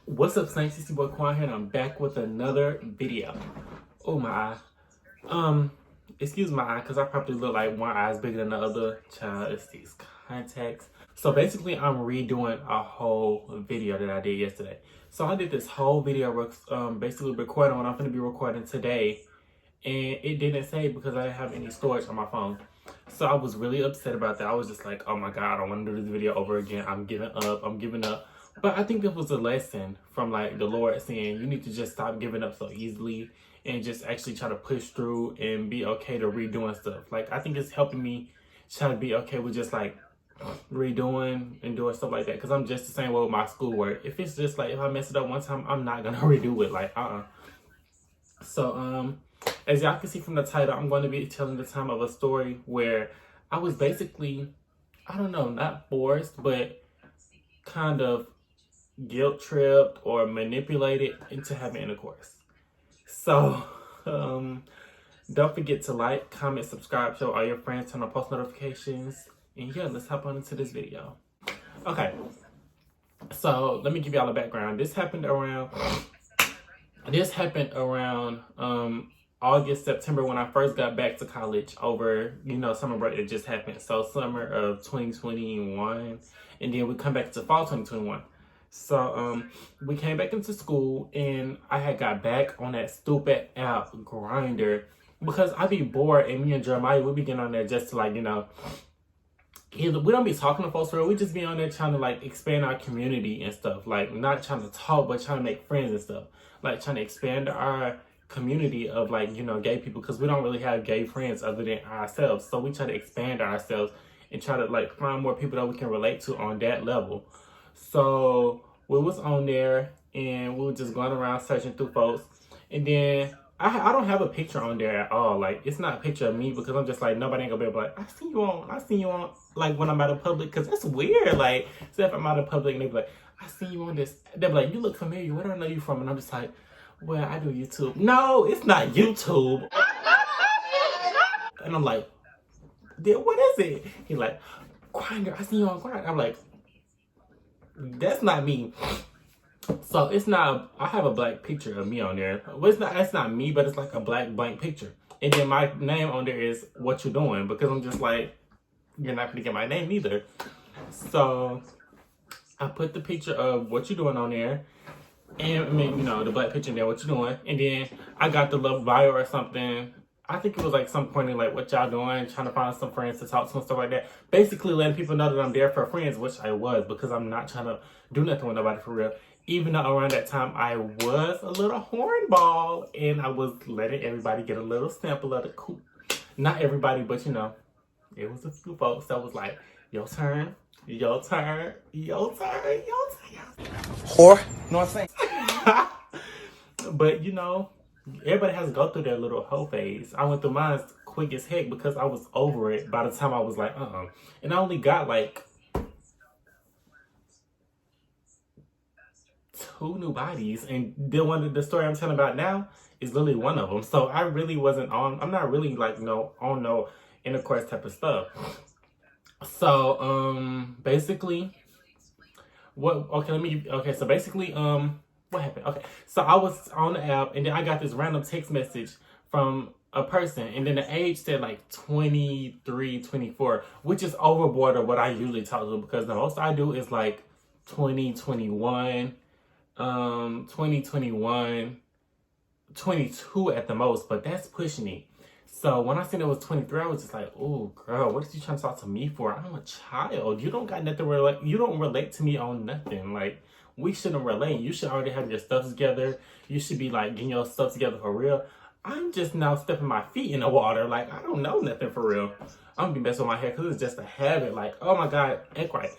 What's up, Snakes? It's your boy Quan here, and I'm back with another video. Oh, my eye. Excuse my eye, because I probably look like one eye is bigger than the other. Child, it's these contacts. So basically, I'm redoing a whole video that I did yesterday. So I did this whole video, basically recording what I'm going to be recording today, and it didn't save because I didn't have any storage on my phone. So I was really upset about that. I was just like, oh my God, I don't want to do this video over again. I'm giving up. But I think this was a lesson from like the Lord saying you need to just stop giving up so easily and just actually try to push through and be okay to redoing stuff. Like, I think it's helping me try to be okay with just like redoing and doing stuff like that. Because I'm just the same way with my schoolwork. If it's just like, if I mess it up one time, I'm not going to redo it. Like, So, as y'all can see from the title, I'm going to be telling the time of a story where I was basically, I don't know, not forced, but kind of guilt tripped or manipulated into having intercourse. So, don't forget to like, comment, subscribe, show all your friends, turn on post notifications, and yeah, let's hop on into this video. Okay, so let me give y'all a background. This happened around August, September, when I first got back to college over, summer break that just happened. So summer of 2021, and then we come back to fall 2021. So we came back into school, and I had got back on that stupid app Grinder because I be bored, and me and Jeremiah, we be getting on there just to like, either we don't be talking to folks for real, we just be on there trying to like expand our community and stuff. Like, not trying to talk, but trying to make friends and stuff. Like, trying to expand our community of like, gay people, because we don't really have gay friends other than ourselves. So we try to expand ourselves and try to like find more people that we can relate to on that level. So we was on there, and we were just going around searching through folks. And then I don't have a picture on there at all. Like, it's not a picture of me, because I'm just like, nobody ain't gonna be able to like, I seen you on, like, when I'm out of public, because that's weird. Like, say if I'm out of public and they be like, I seen you on this, they be like, you look familiar, where do I know you from? And I'm just like, well, I do YouTube. No, it's not YouTube. And I'm like, then what is it? He like, Grinder, I seen you on Grinder. I'm like, that's not me. So it's not, I have a black picture of me on there. Well, it's not me, but it's like a black blank picture. And then my name on there is What You Doing, because I'm just like, you're not gonna get my name either. So I put the picture of What You Doing on there. And I mean, the black picture there, What You Doing. And then I got the little bio or something. I think it was like some point in like, what y'all doing, trying to find some friends to talk to and stuff like that. Basically letting people know that I'm there for friends, which I was, because I'm not trying to do nothing with nobody for real. Even though around that time I was a little hornball, and I was letting everybody get a little sample of the cool. Not everybody, but it was a few folks that was like, your turn, your turn, your turn, your turn. Whore. You know what I'm saying? But everybody has to go through their little hoe phase. I went through mine quick as heck because I was over it by the time I was like, And I only got like 2 new bodies. And the story I'm telling about now is literally one of them. So I really wasn't I'm not really like on no intercourse type of stuff. So basically so basically what happened? Okay, so I was on the app, and then I got this random text message from a person, and then the age said like 23, 24, which is overboard of what I usually talk to, because the most I do is like 2021, 22 at the most, but that's pushing it. So when I said it was 23, I was just like, oh girl, what are you trying to talk to me for? I'm a child. You don't got nothing you don't relate to me on nothing. Like, we shouldn't relate. You should already have your stuff together. You should be like getting your stuff together for real. I'm just now stepping my feet in the water. Like, I don't know nothing for real. I'm gonna be messing with my hair because it's just a habit. Like, oh my God, act right.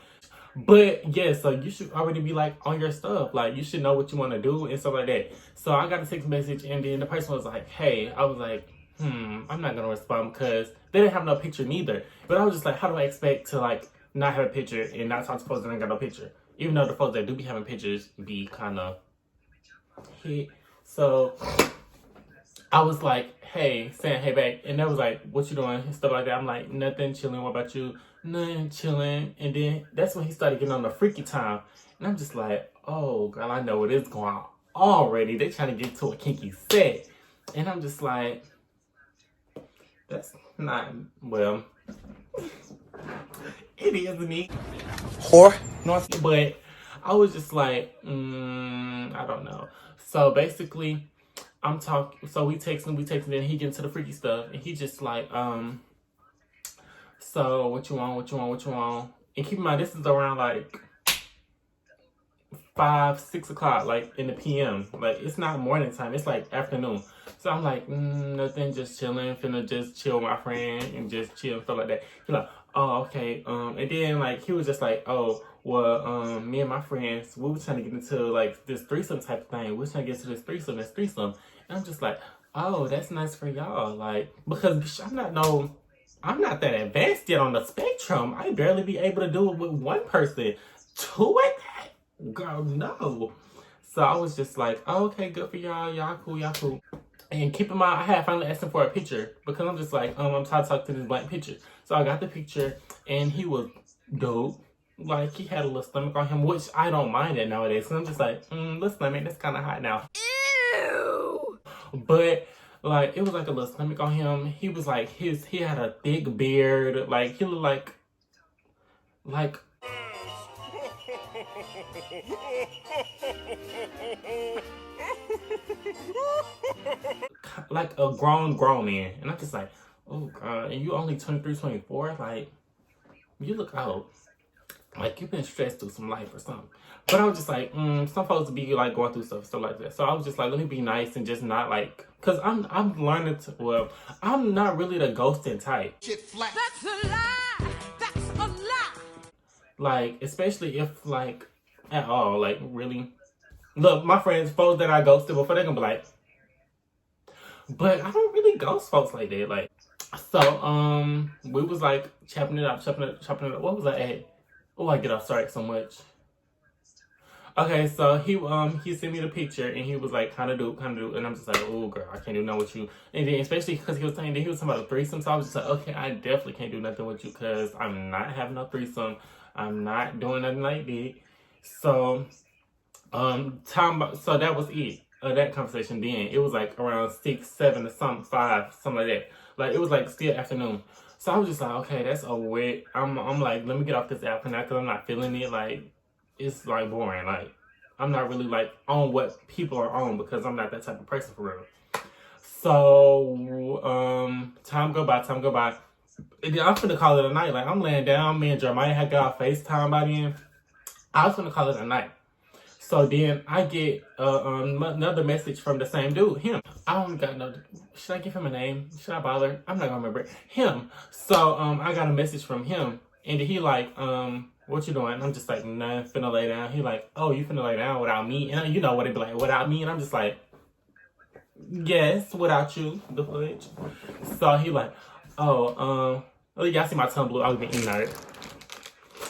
But yeah, so you should already be like on your stuff. Like, you should know what you want to do and stuff like that. So I got a text message, and then the person was like, hey, I was like, I'm not gonna respond because they didn't have no picture neither. But I was just like, how do I expect to like not have a picture and not talk to folks that ain't got no picture? Even though the folks that do be having pictures be kind of hit. So I was like, hey, saying hey back, and they was like, what you doing? And stuff like that. I'm like, nothing, chilling. What about you? Nothing, chilling. And then that's when he started getting on the freaky time. And I'm just like, oh, girl, I know what is going on already. They trying to get to a kinky set. And I'm just like, that's not, well, it is me. Whore. North. But I was just like, I don't know. So basically, I'm talking, so we texting, then he get into the freaky stuff. And he just like, so what you want? And keep in mind, this is around like 5, 6 o'clock, like in the PM. Like, it's not morning time, it's like afternoon. So I'm like, nothing, just chilling, finna just chill with my friend and just chill and stuff like that. He's like, oh, okay. And then like he was just like, oh, well, me and my friends, we were trying to get into like this threesome type of thing. We were trying to get to this threesome. And I'm just like, oh, that's nice for y'all. Like, because I'm not that advanced yet on the spectrum. I barely be able to do it with one person. Two at that? Girl, no. So I was just like, oh, okay, good for y'all. Y'all cool. And keep in mind, I had finally asked him for a picture because I'm just like, I'm trying to talk to this blank picture. So I got the picture and he was dope. Like, he had a little stomach on him, which I don't mind it nowadays. So I'm just like, little stomach, that's kind of hot now. Ew. But like, it was like a little stomach on him. He was like, he had a thick beard. Like, he looked like like a grown man. And I'm just like, oh God, and you only 23, 24? Like, you look old. Like, you've been stressed through some life or something. But I was just like, some folks be like going through stuff like that. So I was just like, let me be nice and just not like, cause I'm learning to, well, I'm not really the ghosting type. Shit flat. That's a lie. That's a lie. Like, especially if like, at all, like really. Look, my friends, folks that I ghosted before, they're gonna be like, but I don't really ghost folks like that. Like, so, we was like chopping it up. What was I at? Oh, I get off sorry so much. Okay, so he sent me the picture and he was like kind of do, and I'm just like, oh girl, I can't do nothing with you. And then especially because he was talking about a threesome, so I was just like, okay, I definitely can't do nothing with you because I'm not having a threesome. I'm not doing nothing like that. So, so that was it. That conversation. Then it was like around 6, 7 or something, 5, something like that. Like, it was like still afternoon. So I was just like, okay, that's over with. I'm like, let me get off this app for now because I'm not feeling it. Like, it's like boring. Like, I'm not really like on what people are on because I'm not that type of person for real. So, time go by. And then I'm finna call it a night. Like, I'm laying down. Me and Jeremiah had got FaceTime by then. I was finna call it a night. So then I get another message from the same dude, him. I don't got no, should I give him a name? Should I bother? I'm not gonna remember it. Him. So I got a message from him and he like, what you doing? And I'm just like, nah, finna lay down. He like, oh, you finna lay down without me? And you know what it be like, without me? And I'm just like, yes, without you, the fudge. So he like, oh, y'all see my tongue blue, I was being ignorant.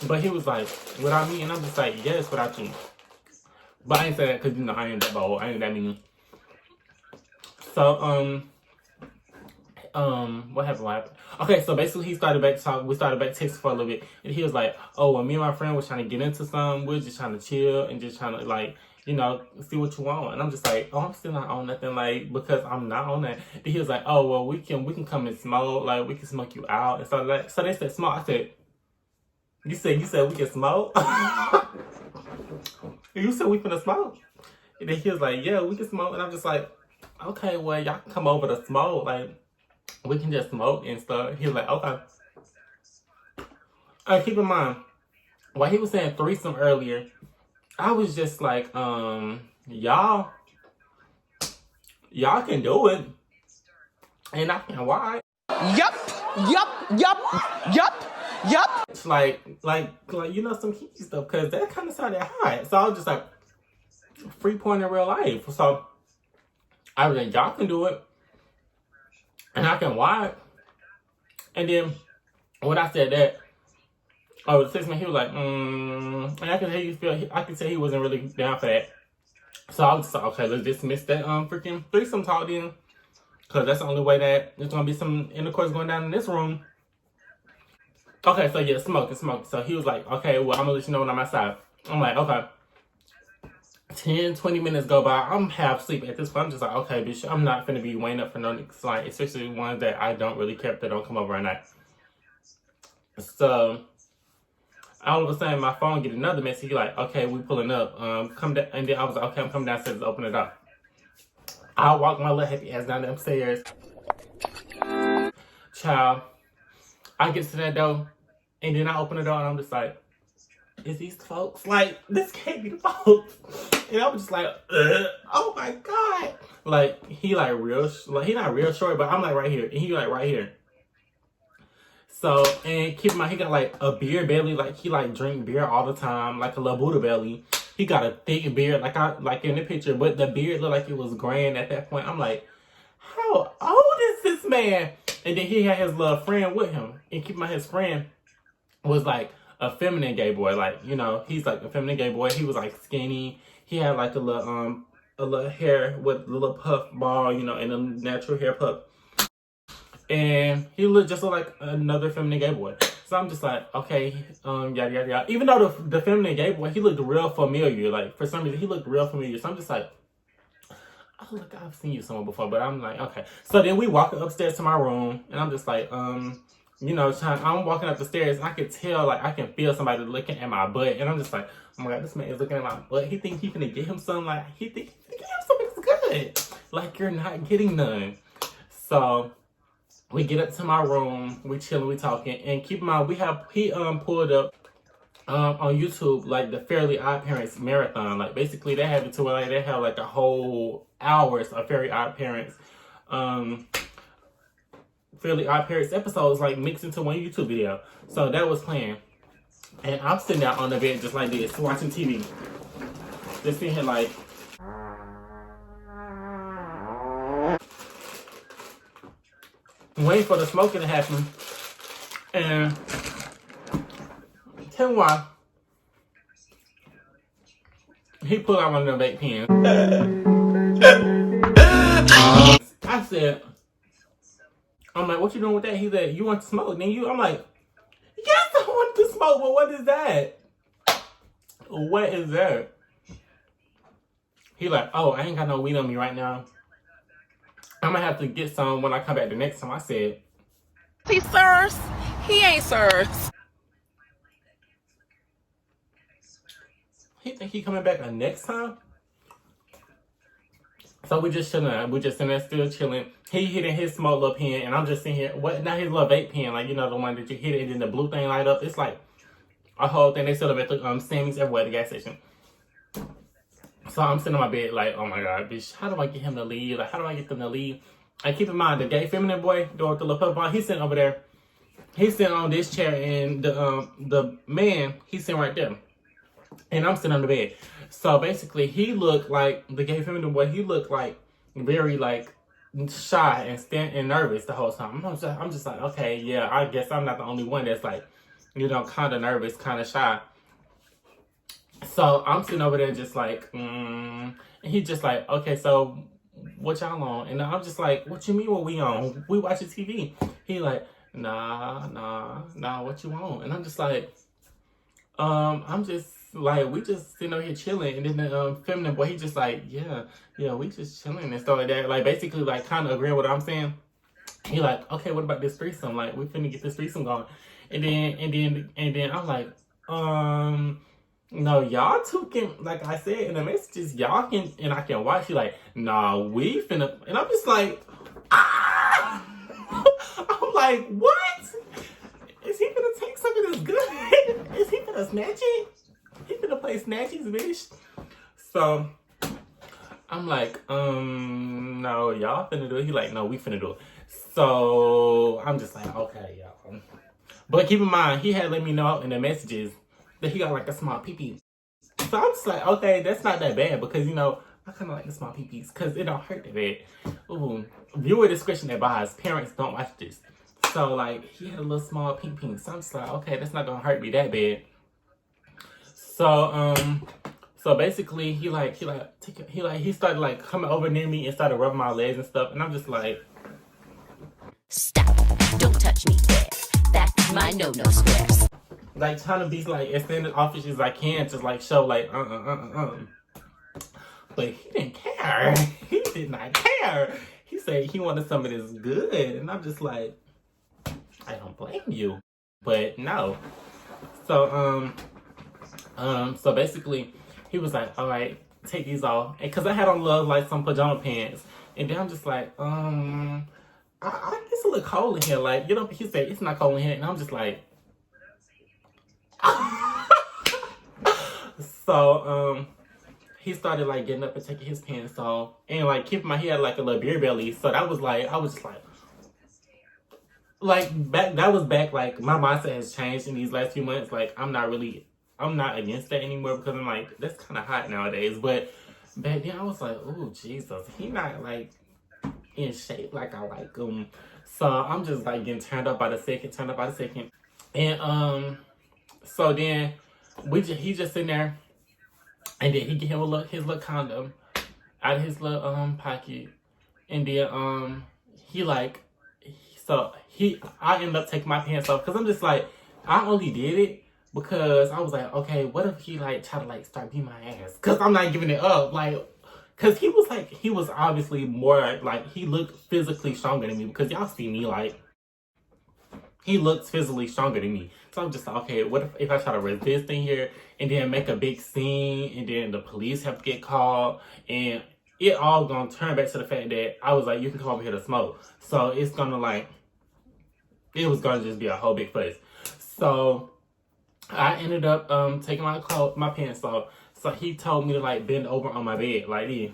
But he was like, without me? And I'm just like, yes, without you. But I ain't say that because, you know, I ain't that bold. I ain't that mean. So, what happened? Okay, so basically he started back talking. We started back texting for a little bit. And he was like, oh, well, me and my friend was trying to get into something. We were just trying to chill and just trying to, like, you know, see what you want. And I'm just like, oh, I'm still not on nothing, like, because I'm not on that. Then he was like, oh, well, we can come and smoke. Like, we can smoke you out. And so, like, so they said smoke. I said, you said we can smoke? You said we finna smoke? And then he was like, yeah, we can smoke. And I'm just like, okay, well, y'all can come over to smoke. Like, we can just smoke and stuff. He was like, okay. Keep in mind, while he was saying threesome earlier, I was just like, y'all can do it. And I can why. Yup. It's like, you know, some kinky stuff, because that kind of sounded hot. So I was just like, free porn in real life. So I was like, y'all can do it. And I can watch. And then when I said that, the 6 man, he was like, and I can I can tell he wasn't really down for that. So I was just like, okay, let's dismiss that freaking threesome talk then. Because that's the only way that there's going to be some intercourse going down in this room. Okay, so yeah, smoking. So he was like, okay, well, I'm going to let you know when I'm outside. I'm like, okay. 10, 20 minutes go by. I'm half asleep at this point. I'm just like, okay, bitch, I'm not finna be waiting up for no niggas, like, especially ones that I don't really care if they don't come over at night. So all of a sudden, my phone get another message. He like, okay, we pulling up. Come down. And then I was like, okay, I'm coming downstairs to open it up. I walk my little happy ass down the upstairs. Child, I get to that door, and then I open the door, and I'm just like, is these the folks? Like, this can't be the folks. And I was just like, oh my God. Like, he like real, like, he not real short, but I'm like right here. And he like right here. So, and keep in mind, he got like a beer belly. Like, he like drink beer all the time, like a little Buddha belly. He got a thick beard, like in the picture, but the beard looked like it was grand at that point. I'm like, how old is this man? And then he had his little friend with him. And keep in mind, his friend was like a feminine gay boy. Like, you know, he's like a feminine gay boy. He was like skinny. He had like a little hair with a little puff ball, you know, and a natural hair puff. And he looked like another feminine gay boy. So I'm just like, okay, yada, yada, yada. Even though the feminine gay boy, he looked real familiar. Like, for some reason, he looked real familiar. So I'm just like, oh, look, I've seen you somewhere before. But I'm like, okay. So then we walk upstairs to my room. And I'm just like, you know, I'm walking up the stairs. I could tell, like, I can feel somebody looking at my butt. And I'm just like, oh my God, this man is looking at my butt. He think he finna get him something. Like, he think he finna get him something that's good. Like, you're not getting none. So we get up to my room, we chilling, we talking, and keep in mind he pulled up on YouTube like the Fairly Odd Parents marathon. Like, basically they have it to where like they have like a whole hours of Fairly Odd Parents episodes like mixed into one YouTube video. So that was playing, and I'm sitting out on the bed just like this, watching TV, just sitting here like. Waiting for the smoking to happen, and tell me why he pulled out one of the vape pens. I said, I'm like, what you doing with that? He said, you want to smoke? Then I'm like, yes, I want to smoke, but what is that? What is that? He like, oh, I ain't got no weed on me right now. I'm gonna have to get some when I come back the next time. I said, He sirs. He ain't sirs. he think he coming back the next time? So we just chilling. We just sitting there still chilling. He hitting his smoke little pen, and I'm just sitting here. What? Not his little vape pen, like, you know, the one that you hit it and then the blue thing light up. It's like a whole thing. They sell them at the Sammy's everywhere at the gas station. So I'm sitting on my bed like, oh my God, bitch, how do I get him to leave? Like, how do I get them to leave? And keep in mind, the gay feminine boy, the little puppy boy, he's sitting over there. He's sitting on this chair, and the man, he's sitting right there. And I'm sitting on the bed. So basically, he looked like, the gay feminine boy, he looked like very like shy and nervous the whole time. I'm just like, okay, yeah, I guess I'm not the only one that's like, you know, kind of nervous, kind of shy. So I'm sitting over there just like, and he just like, okay, so what y'all on? And I'm just like, what you mean what we on? We watching TV. He like, nah, what you want? And I'm just like, I'm just like, we just sitting over here chilling. And then the feminine boy, he just like, yeah, we just chilling and stuff like that. Like, basically, like, kind of agreeing with what I'm saying. He like, okay, what about this threesome? Like, we finna get this threesome going. And then I'm like, no, y'all two can, like I said in the messages, y'all can, and I can watch. You like, nah, we finna, and I'm just like, ah! I'm like, what? Is he finna take something that's good? Is he finna snatch it? He finna play snatchies, bitch. So I'm like, no, y'all finna do it. He like, no, we finna do it. So I'm just like, okay, y'all. But keep in mind, he had let me know in the messages that he got like a small pee-pee. So I'm just like, okay, that's not that bad, because, you know, I kind of like the small pee-pees because it don't hurt that bad. Ooh, viewer discretion advised. Parents, don't watch this. So, like, he had a little small pee-pee. So I'm just like, okay, that's not gonna hurt me that bad. So basically, he started like coming over near me and started rubbing my legs and stuff, and I'm just like, stop! Don't touch me there. That's my no-no squares. Like, trying to be like as standoffish as I can, just like show like but he didn't care. He did not care. He said he wanted some of this good. And I'm just like, I don't blame you. But no. So, so basically, he was like, all right, take these off. And because I had on like some pajama pants. And then I'm just like, it's a little cold in here. Like, you know, he said, it's not cold in here. And I'm just like, so, he started like getting up and taking his pants off. And like keeping my hair like a little beer belly. So that was like, I was just like back, that was back, like my mindset has changed in these last few months. Like, I'm not against that anymore because I'm like, that's kind of hot nowadays. But back then I was like, oh, Jesus, he not like in shape like I like him. So I'm just like getting turned up by the second. And so then he just sitting there, and then he get him his little condom out of his little pocket, and then I ended up taking my pants off because I'm just like, I only did it because I was like, okay, what if he like try to like start beating my ass? Because I'm not giving it up, like, because he was obviously more like, he looked physically stronger than me, because y'all see me, like, he looks physically stronger than me. So I'm just like, okay, what if I try to resist in here and then make a big scene, and then the police have to get called, and it all gonna turn back to the fact that I was like, you can come over here to smoke. So it's gonna like, it was gonna just be a whole big fuss. So I ended up taking my pants off. So he told me to like bend over on my bed like this.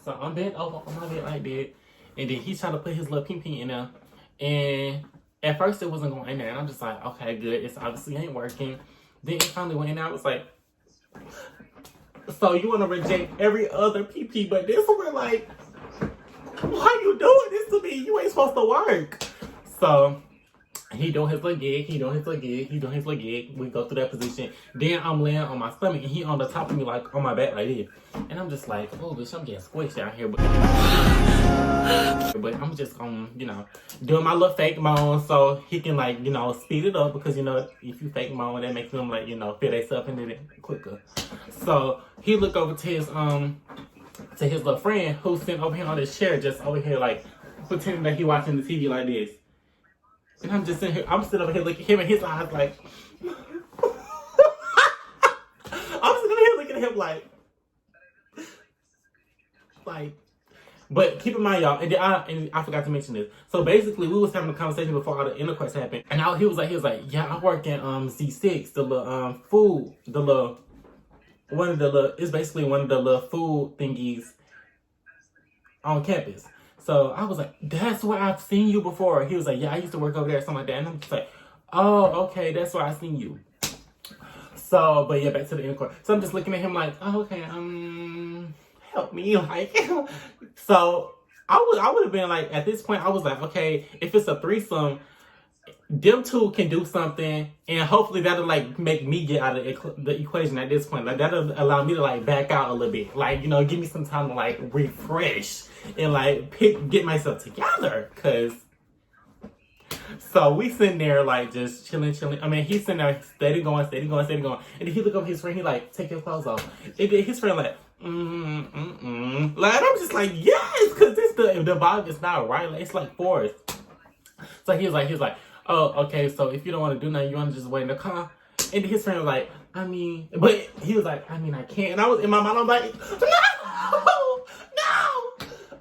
So I'm bent over on my bed like that, and then he tried to put his little pee in there, and at first it wasn't going in there, and I'm just like, okay, good, it's obviously ain't working. Then it finally went in there. I was like, so you want to reject every other pee but this one? Like, why you doing this to me? You ain't supposed to work. So he doing his little gig. We go through that position. Then I'm laying on my stomach, and he on the top of me, like on my back like this. And I'm just like, oh, bitch, I'm getting squished out here. But I'm just gonna, doing my little fake moan so he can like, speed it up, because, if you fake moan, that makes them like, feel themselves into it quicker. So he looked over to his little friend who's sitting over here on this chair, just over here like pretending that he watching the TV like this. And I'm just sitting here, I'm sitting over here looking at him in his eyes like, I'm sitting over here looking at him like, but keep in mind, y'all, and I forgot to mention this. So basically, we was having a conversation before all the intercourse happened, and he was like, yeah, I work in Z6, the little food, it's basically one of the little food thingies on campus. So I was like, that's where I've seen you before. He was like, yeah, I used to work over there, something like that. And I'm just like, oh, okay, that's where I seen you. So, but yeah, back to the intercourse. So I'm just looking at him like, oh, okay, help me, like. So I would have been like, at this point, I was like, okay, if it's a threesome, them two can do something, and hopefully that'll like make me get out of the equation at this point. Like, that'll allow me to like back out a little bit, like, give me some time to like refresh and like get myself together. Cause so we sitting there like just chilling. I mean, he's sitting there steady going, and then he look over his friend, he like, take your clothes off, and then his friend like, like, I'm just like, yes, cause the vibe is not right. Like, it's like forced. So he was like, oh, okay, so if you don't want to do nothing, you want to just wait in the car? And his friend was like, but he was like, I can't. And I was, in my mind, I'm like, no!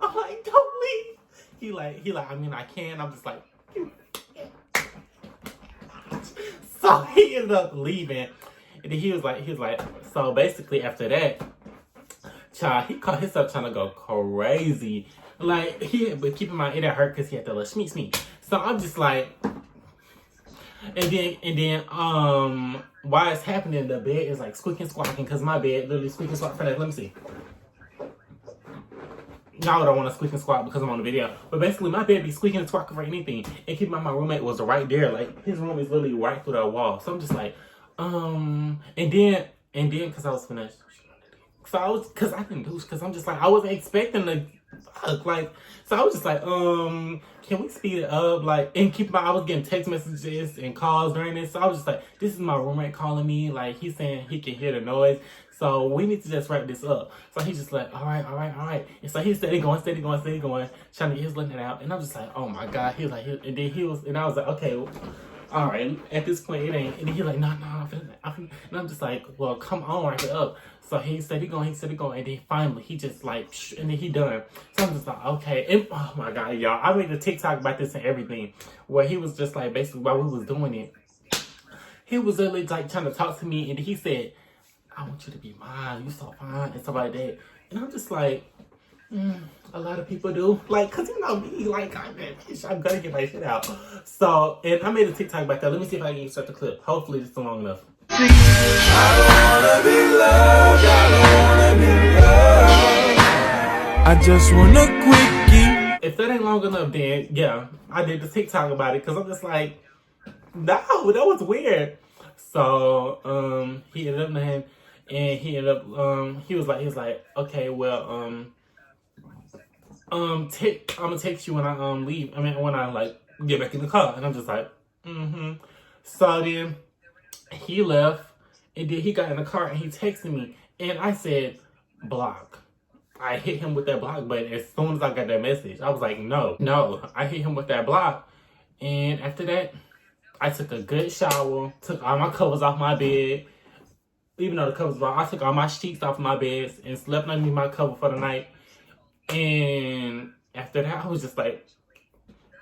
I'm like, don't leave. He like, I can't. I'm just like, so he ended up leaving. And then he was like, so basically after that, child, he caught himself trying to go crazy. Like, but keep in mind, it hurt because he had to let me. So I'm just like, and then while it's happening, the bed is like squeaking, squawking, because my bed literally squeaking, squawking for that. Let me see. Now I don't want to squeak and squawk because I'm on the video, but basically my bed be squeaking and squawking for anything. And keep in mind, my roommate was right there. Like, his room is literally right through the wall. So I'm just like, and then because I was finished. Because I didn't douche, because I'm just like, I wasn't expecting to fuck, like, so I was just like, can we speed it up, like, and keep in mind, I was getting text messages and calls during this, so I was just like, this is my roommate calling me, like, he's saying he can hear the noise, So we need to just wrap this up. So he's just like, all right. And so he's steady going, trying to get his letting it out. And I'm just like, oh my God. He was like, and I was like, okay, all right. At this point, it ain't. And then he's like, no. And I'm just like, well, come on, wrap it up. So he steady going. And then finally, he just like, and then he done. So I'm just like, okay. And oh my God, y'all. I made a TikTok about this and everything, where he was just like, basically, while we was doing it, he was literally like trying to talk to me, and he said, I want you to be mine. You so fine, and stuff like that. And I'm just like, a lot of people do. Like, cause you know me, like, I'm gonna get my shit out. So, and I made a TikTok about that. Let me see if I can insert the clip. Hopefully this is long enough. I just want a quickie. If that ain't long enough, then yeah, I did the TikTok about it, cause I'm just like, no, that was weird. So, he ended up him, and he was like, okay, well, I'm gonna text you when I leave. I mean, when I like get back in the car, and I'm just like, So then he left, and then he got in the car and he texted me, and I said block. I hit him with that block button as soon as I got that message. I was like, no. I hit him with that block, and after that, I took a good shower, took all my covers off my bed. Even though the covers were off, I took all my sheets off my bed and slept underneath my cover for the night. And after that, I was just like,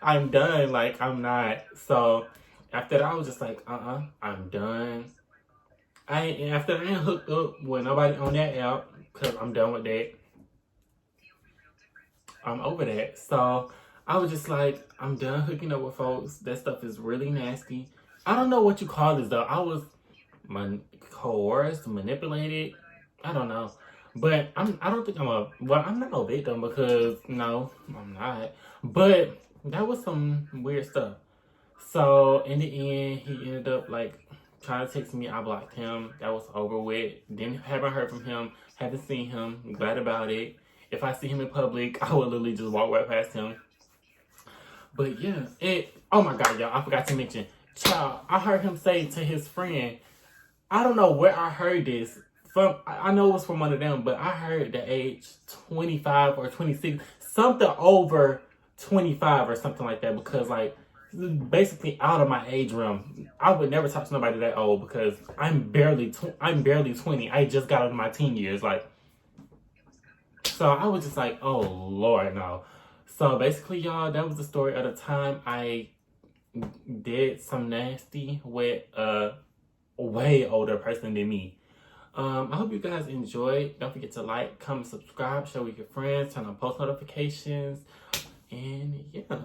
I'm done. Like, I'm not. So after that, I was just like, I'm done. After that, I ain't hooked up with nobody on that app because I'm done with that. I'm over that. So I was just like, I'm done hooking up with folks. That stuff is really nasty. I don't know what you call this though. I was coerced, manipulated. I don't know. But I don't think I'm not a victim because no, I'm not. But that was some weird stuff. So in the end, he ended up like trying to text me. I blocked him. That was over with. Haven't heard from him. Haven't seen him. I'm glad about it. If I see him in public, I would literally just walk right past him. But yeah, oh my God, y'all, I forgot to mention. Child, I heard him say to his friend, I don't know where I heard this from. I know it was from one of them, but I heard the age 25 or 26, something over 25 or something like that, because like basically out of my age realm. I would never talk to nobody that old because I'm barely 20. I just got out of my teen years, like. So I was just like, oh Lord, no. So basically, y'all, that was the story of the time I did some nasty with a way older person than me. I hope you guys enjoyed. Don't forget to like, comment, subscribe, share with your friends, turn on post notifications, and yeah.